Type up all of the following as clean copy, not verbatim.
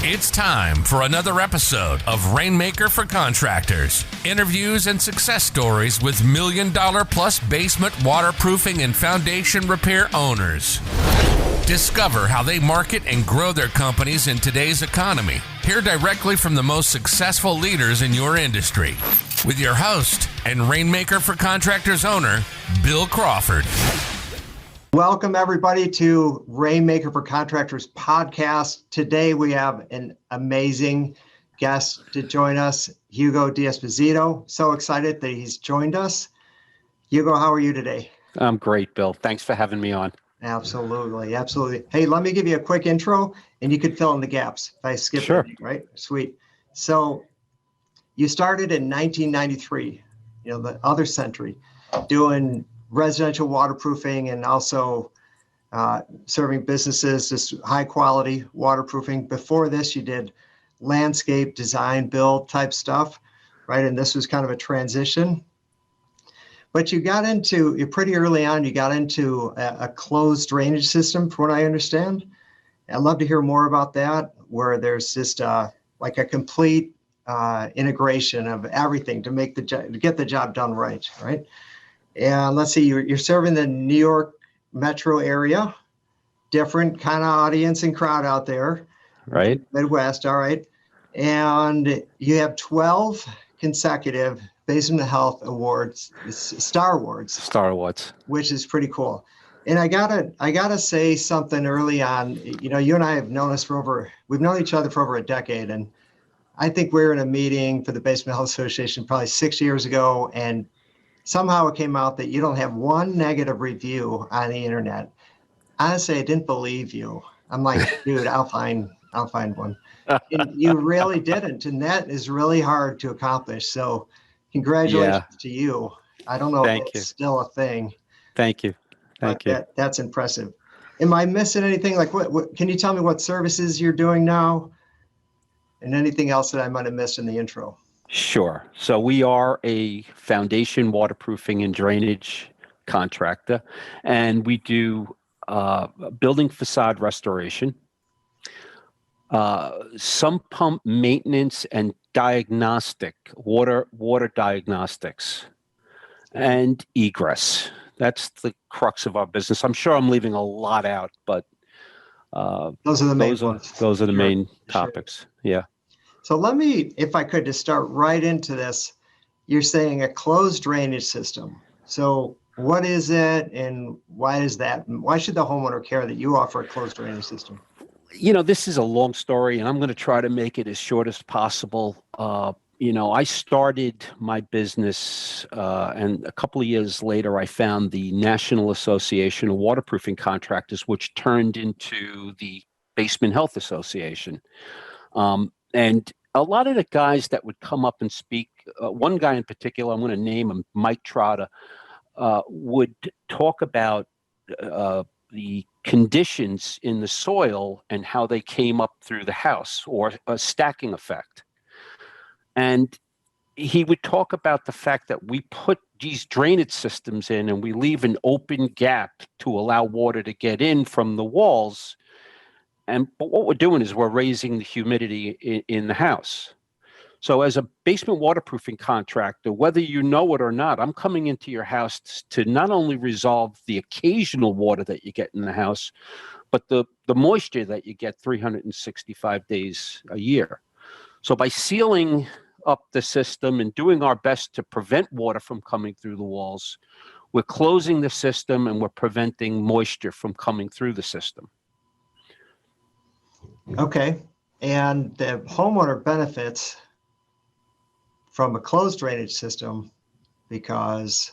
It's time for another episode of Rainmaker for Contractors. Interviews and success stories with million-dollar-plus basement waterproofing and foundation repair owners. Discover how they market and grow their companies in today's economy. Hear directly from the most successful leaders in your industry. With your host and Rainmaker for Contractors owner, Bill Crawford. Welcome, everybody, to Rainmaker for Contractors podcast. Today, we have an amazing guest to join us, Hugo D'Esposito. So excited that he's joined us. Hugo, how are you today? I'm great, Bill. Thanks for having me on. Absolutely, absolutely. Hey, let me give you a quick intro, and you could fill in the gaps if I skip anything, right? Sweet. So you started in 1993, the other century, doing residential waterproofing and also serving businesses, just high quality waterproofing. Before this, you did landscape design, build type stuff, right? And this was kind of a transition. But you pretty early on, you got into a closed drainage system, from what I understand. I'd love to hear more about that, where there's just like a complete integration of everything to get the job done right? And let's see, you're serving the New York metro area, different kind of audience and crowd out there. Right. Midwest, all right. And you have 12 consecutive Basement Health Awards, Star Awards, which is pretty cool. And I gotta say something early on. You and I have known we've known each other for over a decade, and I think we were in a meeting for the Basement Health Association probably 6 years ago, and somehow it came out that you don't have one negative review on the internet. Honestly, I didn't believe you. I'm like, dude, I'll find one. And you really didn't, and that is really hard to accomplish. So congratulations to you. I don't know if it's still a thing. Thank you. That's impressive. Am I missing anything? Like, what can you tell me what services you're doing now and anything else that I might have missed in the intro? Sure. So we are a foundation waterproofing and drainage contractor, and we do building facade restoration, sump pump maintenance and diagnostic, water diagnostics, and egress. That's the crux of our business. I'm sure I'm leaving a lot out, but those are the main ones. Those are the main topics. Yeah. So let me, if I could, just start right into this. You're saying a closed drainage system. So what is it, and why is that? Why should the homeowner care that you offer a closed drainage system? This is a long story, and I'm going to try to make it as short as possible. I started my business, and a couple of years later, I found the National Association of Waterproofing Contractors, which turned into the Basement Health Association. And a lot of the guys that would come up and speak, one guy in particular, I'm going to name him, Mike Trotta, would talk about the conditions in the soil and how they came up through the house, or a stacking effect. And he would talk about the fact that we put these drainage systems in and we leave an open gap to allow water to get in from the walls. But what we're doing is we're raising the humidity in the house. So as a basement waterproofing contractor, whether you know it or not, I'm coming into your house to not only resolve the occasional water that you get in the house, but the moisture that you get 365 days a year. So by sealing up the system and doing our best to prevent water from coming through the walls, we're closing the system and we're preventing moisture from coming through the system. Okay. And the homeowner benefits from a closed drainage system because,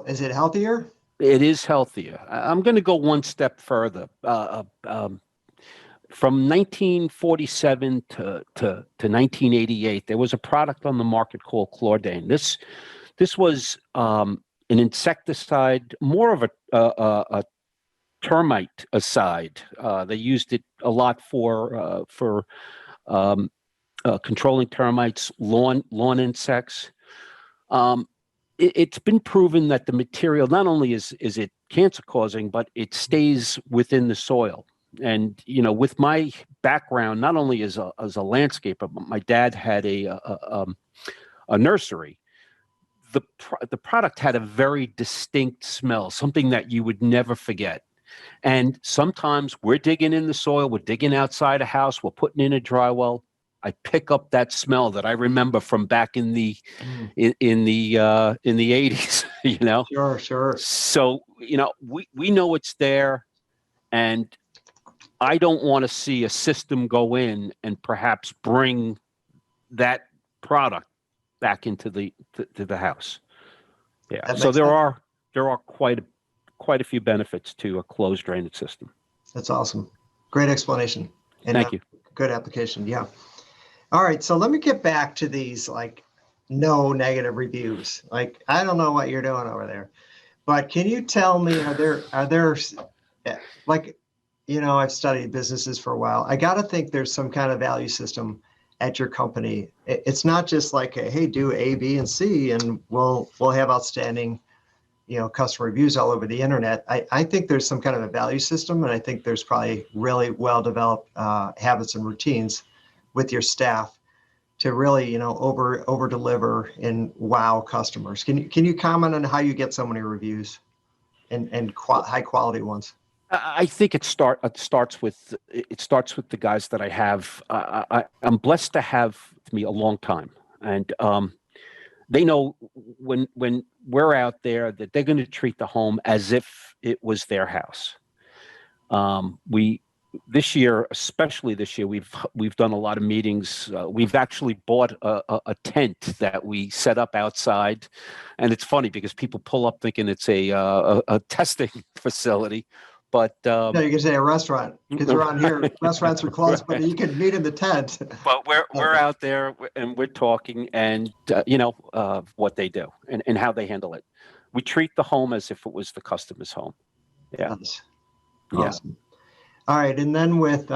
is it healthier? It is healthier. I'm going to go one step further. From 1947 to 1988, there was a product on the market called Chlordane. This was an insecticide, more of a termite aside. They used it a lot for controlling termites, lawn insects. It's been proven that the material not only is it cancer causing, but it stays within the soil. And with my background, not only as a landscaper, but my dad had a nursery. The product had a very distinct smell, something that you would never forget. And sometimes we're digging in the soil, we're digging outside a house, we're putting in a dry well. I pick up that smell that I remember from back in the in the 80s. Sure. So we know it's there, and I don't want to see a system go in and perhaps bring that product back into the house. Yeah. So there are quite a few benefits to a closed drainage system. That's awesome. Great explanation. And thank you. Good application. Yeah. All right. So let me get back to these no negative reviews. I don't know what you're doing over there, but can you tell me, are there I've studied businesses for a while. I got to think there's some kind of value system at your company. It's not just hey, do A, B, and C, and we'll have outstanding, customer reviews all over the internet. I think there's some kind of a value system, and I think there's probably really well-developed habits and routines with your staff to really, over deliver and wow customers. Can you comment on how you get so many reviews and high quality ones? I think it starts with the guys that I have. I'm blessed to have with me a long time, and they know when we're out there that they're going to treat the home as if it was their house. Especially this year, we've done a lot of meetings. We've actually bought a tent that we set up outside, and it's funny because people pull up thinking it's a testing facility. But no, you can say a restaurant because around here restaurants are closed, but you can meet in the tent. But we're out there and we're talking, and what they do and how they handle it. We treat the home as if it was the customer's home. Yeah. Nice. Awesome. Yeah. All right, and then with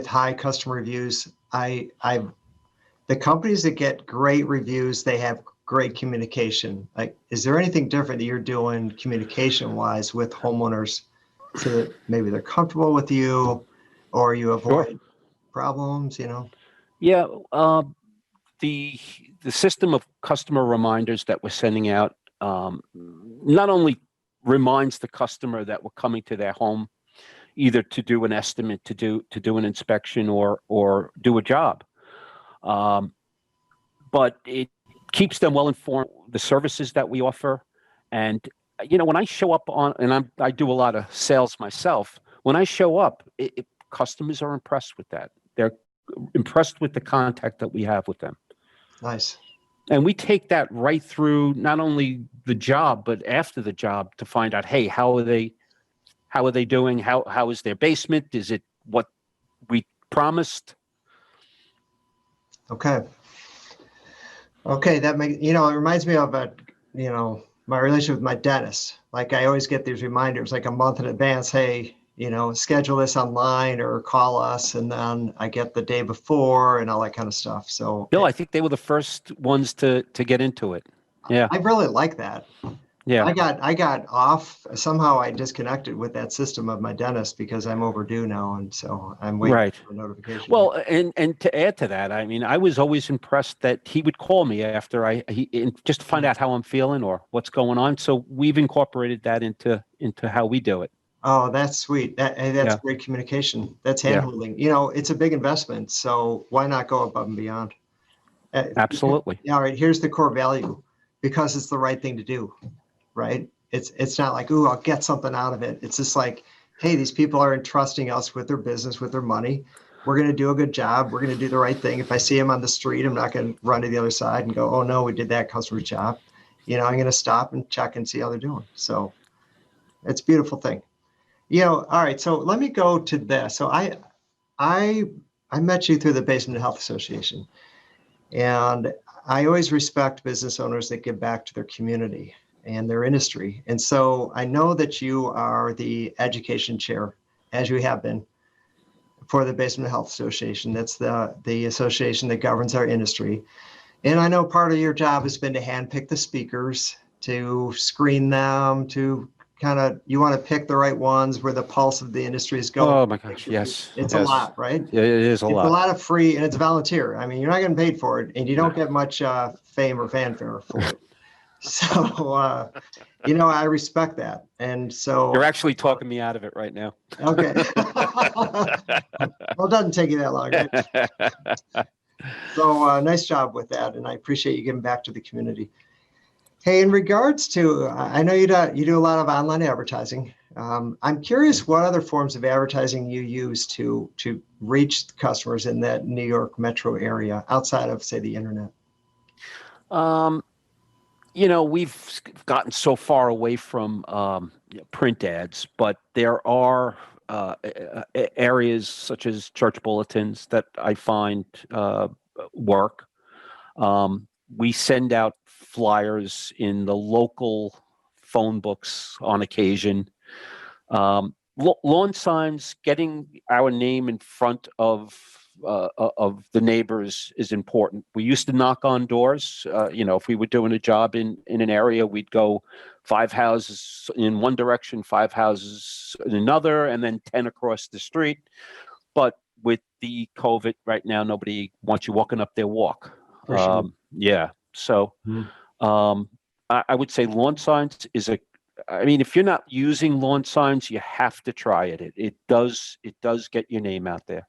high customer reviews, the companies that get great reviews, they have great communication. Is there anything different that you're doing communication-wise with homeowners so that maybe they're comfortable with you, or you avoid problems? Yeah. The system of customer reminders that we're sending out not only reminds the customer that we're coming to their home, either to do an estimate, to do an inspection, or do a job, but it keeps them well informed the services that we offer. And when I show up I do a lot of sales myself. When I show up, customers are impressed with that. They're impressed with the contact that we have with them. Nice. And we take that right through not only the job, but after the job to find out, hey, how are they doing? How is their basement? Is it what we promised? Okay. That makes, it reminds me of my relationship with my dentist. I always get these reminders a month in advance. Hey, schedule this online or call us. And then I get the day before and all that kind of stuff. So Bill, I think they were the first ones to get into it. Yeah. I really like that. Yeah. I got off. Somehow I disconnected with that system of my dentist because I'm overdue now. And so I'm waiting for a notification. Well, and to add to that, I was always impressed that he would call me after just to find out how I'm feeling or what's going on. So we've incorporated that into how we do it. Oh, that's sweet. That's great communication. That's handholding. It's a big investment. So why not go above and beyond? Absolutely. All right. Here's the core value, because it's the right thing to do. Right? It's not like, ooh, I'll get something out of it. It's just hey, these people are entrusting us with their business, with their money. We're going to do a good job. We're going to do the right thing. If I see them on the street, I'm not going to run to the other side and go, oh no, we did that customer's job. I'm going to stop and check and see how they're doing. So it's a beautiful thing. All right. So let me go to this. So I met you through the Basement Health Association, and I always respect business owners that give back to their community and their industry. And so I know that you are the education chair, as you have been, for the Basement Health Association. That's the association that governs our industry. And I know part of your job has been to handpick the speakers, to screen them, to you want to pick the right ones where the pulse of the industry is going. Oh my gosh, yes. It's yes. a lot, right? It is a It's lot. a lot of free, and it's volunteer. I mean, you're not getting paid for it, and you don't get much fame or fanfare for it. So, I respect that. And so You're actually talking me out of it right now. okay. Well, it doesn't take you that long, right? So nice job with that, and I appreciate you giving back to the community. Hey, in regards to, I know you do a lot of online advertising. I'm curious what other forms of advertising you use to reach customers in that New York metro area outside of, say, the internet. We've gotten so far away from print ads, but there are areas such as church bulletins that I find work. We send out flyers in the local phone books on occasion. Lawn signs, getting our name in front of the neighbors is important. We used to knock on doors. If we were doing a job in an area, we'd go 5 houses in one direction, 5 houses in another, and then 10 across the street. But with the COVID right now, nobody wants you walking up their walk. For sure. Yeah. So I would say lawn signs if you're not using lawn signs, you have to try it. It does get your name out there.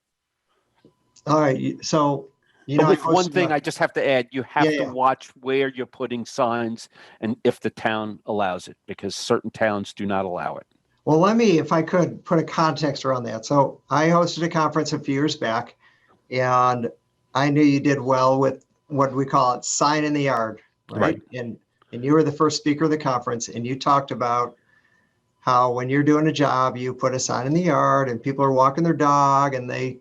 All right. So, with one thing I just have to add, you have to watch where you're putting signs and if the town allows it, because certain towns do not allow it. Well, if I could put a context around that. So I hosted a conference a few years back, and I knew you did well with what we call it, sign in the yard, right? And you were the first speaker of the conference, and you talked about how when you're doing a job, you put a sign in the yard and people are walking their dog and they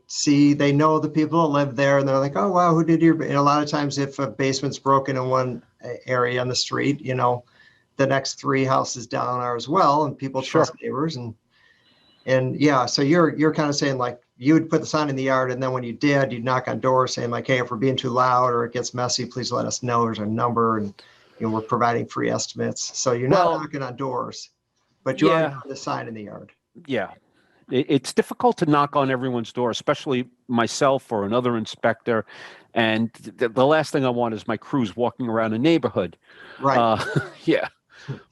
know the people that live there, and they're like, oh, wow, who did your, and a lot of times if a basement's broken in one area on the street, the next 3 houses down are as well, and people trust neighbors. And yeah, so you're kind of saying like you would put the sign in the yard, and then when you did, you'd knock on doors saying like, hey, if we're being too loud or it gets messy, please let us know. There's a number, and we're providing free estimates. So you're not knocking on doors, but you already put the sign in the yard. Yeah. It's difficult to knock on everyone's door, especially myself or another inspector. And the last thing I want is my crews walking around a neighborhood. Right. Yeah.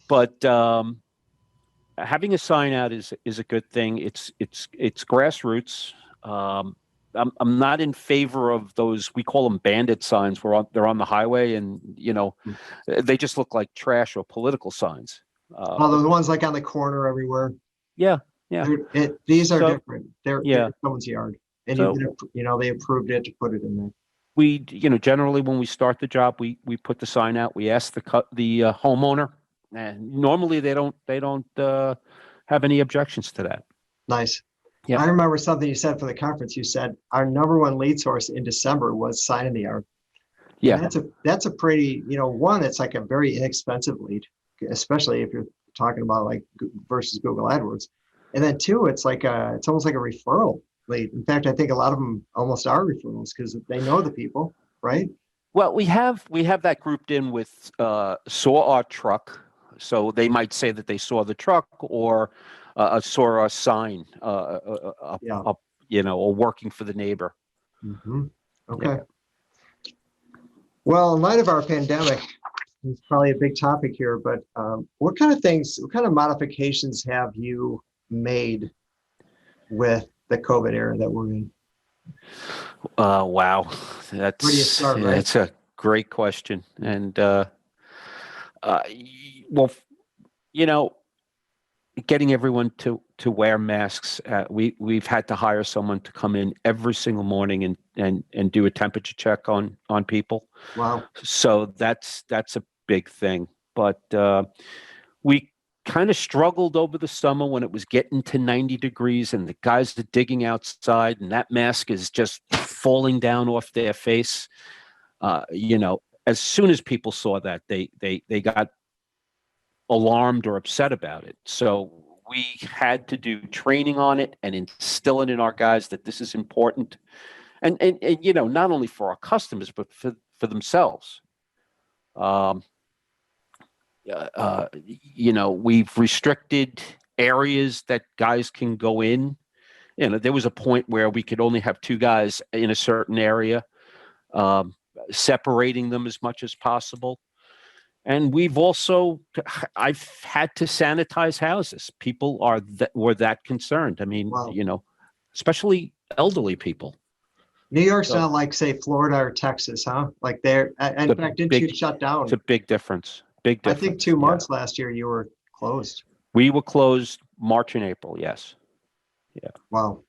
But having a sign out is a good thing. It's grassroots. I'm not in favor of those, we call them bandit signs, where they're on the highway and, they just look like trash or political signs. The ones like on the corner everywhere. Yeah. These are different. They're someone's yard. And they approved it to put it in there. We, generally when we start the job, we put the sign out. We ask the homeowner, and normally they don't have any objections to that. Nice. Yeah. I remember something you said for the conference. You said our number one lead source in December was sign in the yard. Yeah. And that's a pretty, one, it's like a very inexpensive lead, especially if you're talking about like versus Google AdWords. And then 2, it's almost like a referral lead. In fact, I think a lot of them almost are referrals because they know the people, right? Well, we have that grouped in with saw our truck. So they might say that they saw the truck or saw our sign up, or working for the neighbor. Mm-hmm. Okay. Yeah. Well, in light of our pandemic, it's probably a big topic here, but what kind of modifications have you made with the COVID era that we're in? Wow. Where do you start, right? That's a great question. And, getting everyone to wear masks. We've had to hire someone to come in every single morning and do a temperature check on people. Wow. So that's a big thing. But we kind of struggled over the summer when it was getting to 90 degrees and the guys are digging outside and that mask is just falling down off their face. As soon as people saw that, they got alarmed or upset about it. So we had to do training on it and instill it in our guys that this is important. And not only for our customers, but for themselves. we've restricted areas that guys can go in. There was a point where we could only have two guys in a certain area, separating them as much as possible. And I've had to sanitize houses. People were that concerned. I mean, Wow. Especially elderly people. New York's not like, say, Florida or Texas, huh? Like in fact, didn't you shut down? It's a big difference. Big difference. I think 2 months last year you were closed. We were closed March and April, yes. Yeah. Wow.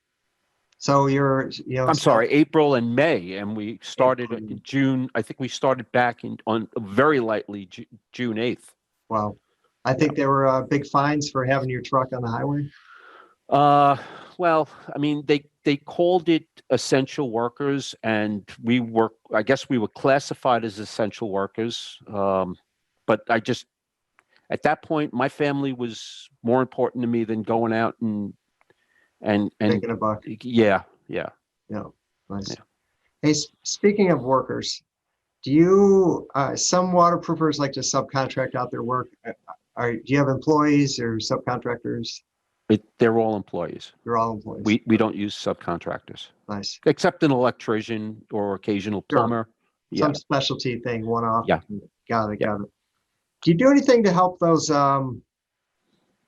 So I'm sorry, April and May, and we started in June. I think we started back on very lightly June 8th. Wow. I think there were big fines for having your truck on the highway. Well, I mean, they called it essential workers, and I guess we were classified as essential workers. But at that point, my family was more important to me than going out and making a buck. Yeah. Nice. Yeah. Hey, speaking of workers, do you some waterproofers like to subcontract out their work? Do you have employees or subcontractors? They're all employees. They're all employees. We don't use subcontractors. Nice. Except an electrician or occasional plumber. Sure. Some specialty thing, one off. Yeah. Got it. Do you do anything to help those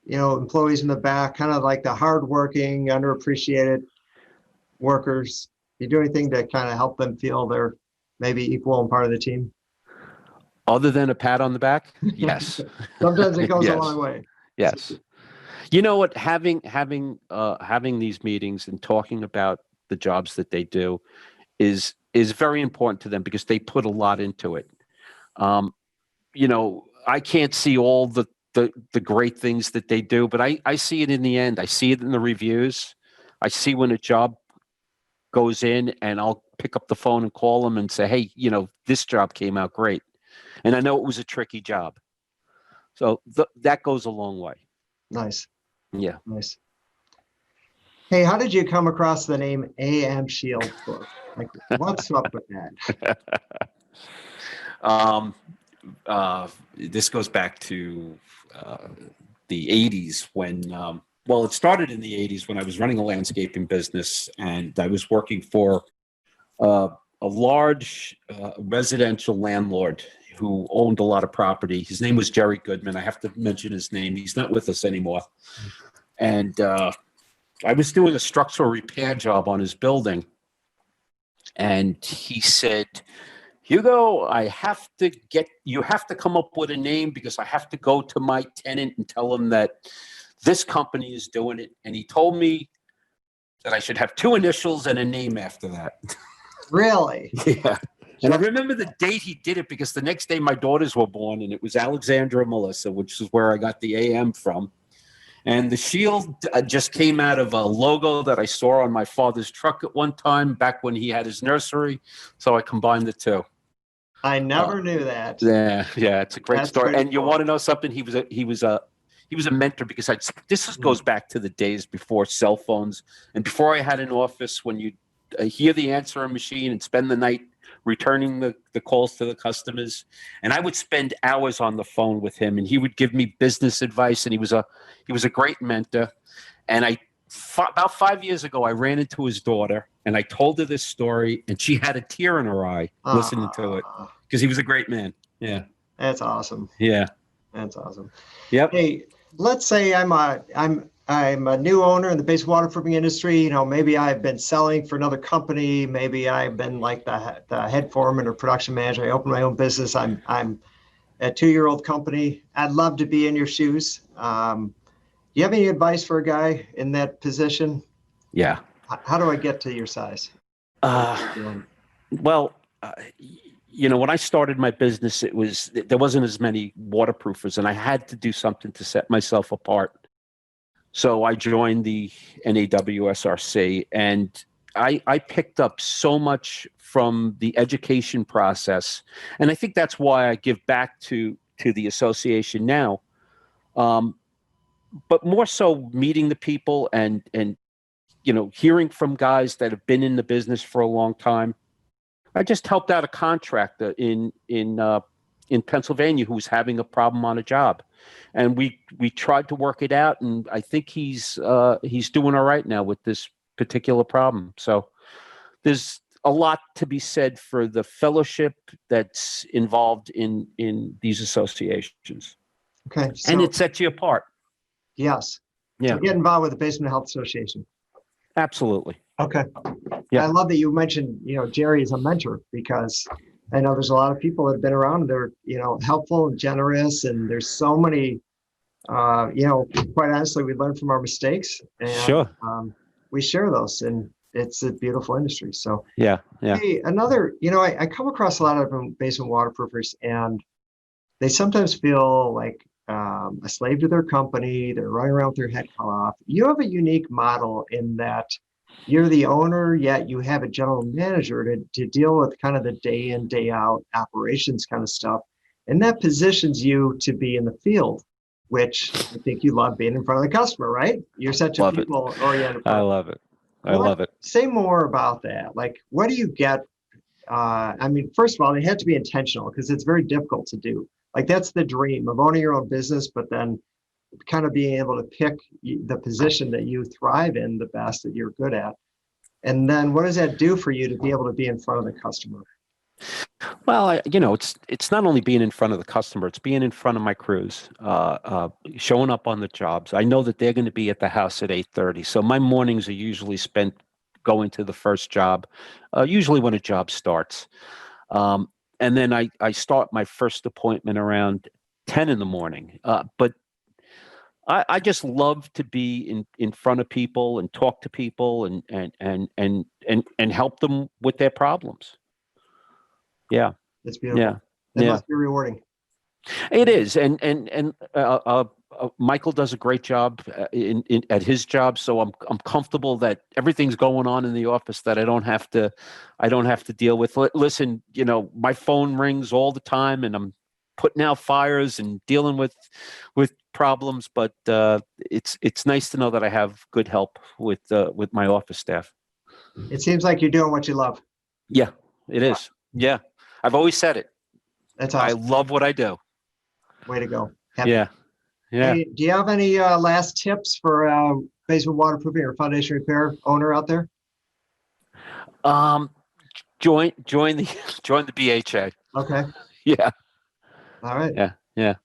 employees in the back, kind of like the hardworking, underappreciated workers? Do you do anything to kind of help them feel they're maybe equal and part of the team? Other than a pat on the back? Yes. Sometimes it goes a long way. Yes. You know what? Having these meetings and talking about the jobs that they do is very important to them because they put a lot into it. I can't see all the great things that they do, but I see it in the end. I see it in the reviews. I see when a job goes in, and I'll pick up the phone and call them and say, hey, this job came out great. And I know it was a tricky job. So that goes a long way. Nice. Yeah. Nice. Hey, how did you come across the name A.M. Shield Corp? Like, what's up with that? This goes back to the 80s when, it started in the 80s when I was running a landscaping business, and I was working for a large residential landlord who owned a lot of property. His name was Jerry Goodman. I have to mention his name. He's not with us anymore. And I was doing a structural repair job on his building. And he said, Hugo, you have to come up with a name because I have to go to my tenant and tell him that this company is doing it. And he told me that I should have two initials and a name after that. Really? Yeah. And I remember the date he did it because the next day my daughters were born, and it was Alexandra and Melissa, which is where I got the AM from. And the shield just came out of a logo that I saw on my father's truck at one time back when he had his nursery. So I combined the two. I never knew that. Yeah, it's a great story. And you want to know something? He was a mentor because this goes back to the days before cell phones and before I had an office when you hear the answering machine and spend the night returning the calls to the customers. And I would spend hours on the phone with him, and he would give me business advice, and he was a great mentor. And about 5 years ago, I ran into his daughter, and I told her this story, and she had a tear in her eye listening to it because he was a great man. Yeah. That's awesome. Yeah. That's awesome. Yep. Hey, let's say I'm a new owner in the base waterproofing industry. Maybe I've been selling for another company. Maybe I've been like the head foreman or production manager. I opened my own business. I'm a 2-year-old company. I'd love to be in your shoes. Do you have any advice for a guy in that position? Yeah. How do I get to your size? When I started my business, there wasn't as many waterproofers, and I had to do something to set myself apart. So I joined the NAWSRC, and I picked up so much from the education process. And I think that's why I give back to the association now. But more so meeting the people and hearing from guys that have been in the business for a long time. I just helped out a contractor in in Pennsylvania who was having a problem on a job, and we tried to work it out, and I think he's doing all right now with this particular problem. So there's a lot to be said for the fellowship that's involved in these associations. Okay. So, And it sets you apart. yes. Yeah. So get involved with the Basement Health Association. Absolutely. Okay. Yeah. I love that you mentioned, Jerry is a mentor, because I know there's a lot of people that have been around. They're, helpful and generous, and there's so many, quite honestly, we learn from our mistakes, and Sure. We share those, and it's a beautiful industry. So Yeah. hey, another, I come across a lot of different basement waterproofers, and they sometimes feel like a slave to their company. They're running around with their head cut off. You have a unique model in that you're the owner, yet you have a general manager to deal with kind of the day in, day out operations kind of stuff. And that positions you to be in the field, which I think you love being in front of the customer, right? You're such a people-oriented person. I love it. I love it. Say more about that. Like, what do you get? First of all, they have to be intentional, because it's very difficult to do. Like, that's the dream of owning your own business, but then kind of being able to pick the position that you thrive in the best, that you're good at. And then what does that do for you to be able to be in front of the customer? Well, it's not only being in front of the customer, it's being in front of my crews, showing up on the jobs. I know that they're going to be at the house at 8:30. So my mornings are usually spent going to the first job, usually when a job starts. And then I start my first appointment around 10 in the morning. But I just love to be in front of people and talk to people and help them with their problems. Yeah. It's beautiful. Yeah. It Yeah. must be rewarding. It is. And Michael does a great job at his job. So I'm comfortable that everything's going on in the office that I don't have to deal with. Listen, my phone rings all the time, and I'm putting out fires and dealing with problems, but it's nice to know that I have good help with my office staff. It seems like you're doing what you love. Yeah, it is. Yeah. I've always said it. That's awesome. I love what I do. Way to go. Happy. Yeah. Yeah. Hey, do you have any last tips for basement waterproofing or foundation repair owner out there? Join the BHA. Okay. Yeah. All right. Yeah.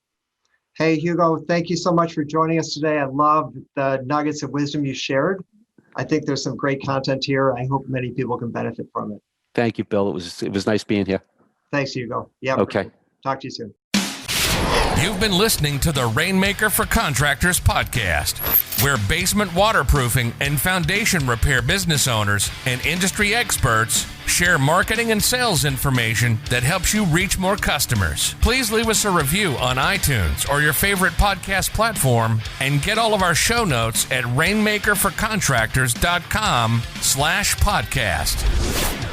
Hey, Hugo, thank you so much for joining us today. I love the nuggets of wisdom you shared. I think there's some great content here. I hope many people can benefit from it. Thank you, Bill. It was nice being here. Thanks, Hugo. Yeah. Okay. Talk to you soon. You've been listening to the Rainmaker for Contractors podcast, where basement waterproofing and foundation repair business owners and industry experts share marketing and sales information that helps you reach more customers. Please leave us a review on iTunes or your favorite podcast platform, and get all of our show notes at rainmakerforcontractors.com/podcast.